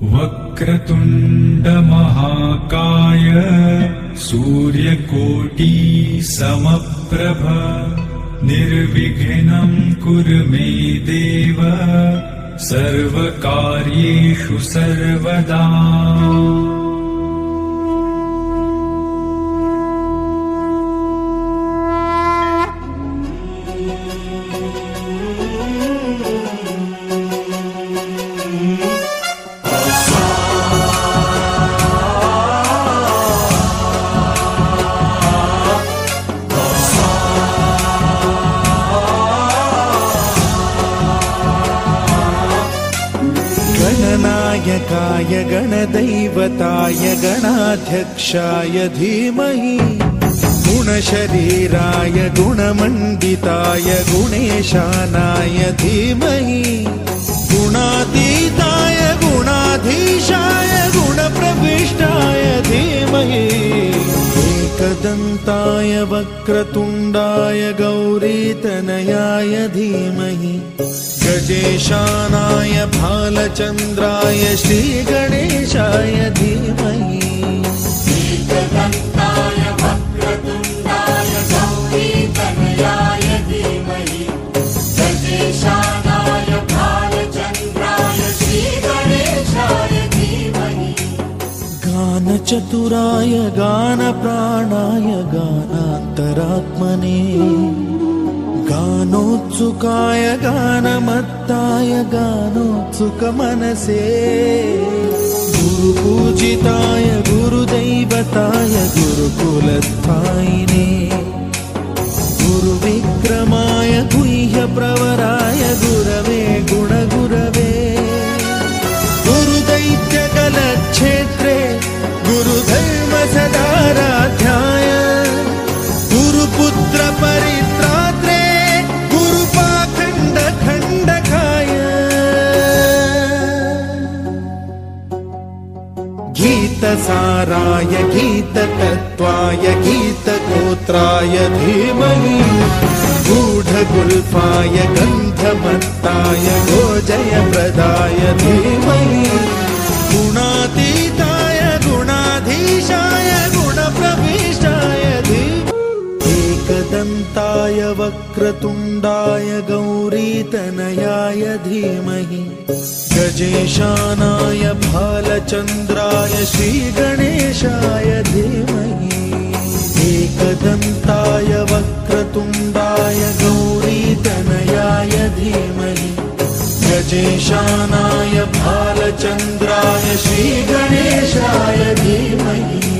वक्रतुण्ड महाकाय सूर्यकोटि समप्रभ निर्विघ्नं कुरु मे देव सर्वकार्येषु सर्वदा। गणनायकाय गणदैवताय गणाध्यक्षाय धीमहि गुणशरीराय गुणमण्डिताय गुणेशानाय धीमहि गुणातीताय गुणाधीशाय गुणप्रविष्टाय धीमहि एकदन्ताय वक्रतुण्डाय गौरीतनयाय धीमहि गजेशानाय भालचन्द्राय श्रीगणेशाय धीमहि एकदन्ताय वक्रतुण्डाय गौरीतनयाय धीमहि गजेशानाय भालचन्द्राय श्रीगणेशाय धीमहि गानचतुराय गानप्राणाय गानान्तरात्मने गानोत्सुकाय गानमत्ताय गानोत्सुकमनसे गुरुपूजिताय गुरुदैवताय गुरुकुलस्थायिने गुरुविक्रमाय गुह्यप्रवराय गुरवे गुणगुरवे गुरुदैत्यकलक्षेत्रे गुरुधर्मसदाराध्याय गुरुपुत्रपरित्रात्रे गीतसाराय गीततत्त्वाय गीतगोत्राय धीमहि गूढगुल्फाय गन्धमत्ताय गोजयप्रदाय धीमहि गुणातीताय गुणाधीशाय गुणप्रविष्टाय धीमहि एकदन्ताय वक्रतुण्डाय गौरीतनयाय धीमहि गजेशानाय भालचन्द्राय श्रीगणेशाय धीमहि एकदन्ताय वक्रतुण्डाय गौरीतनयाय धीमहि गजेशानाय भालचन्द्राय श्रीगणेशाय धीमहि।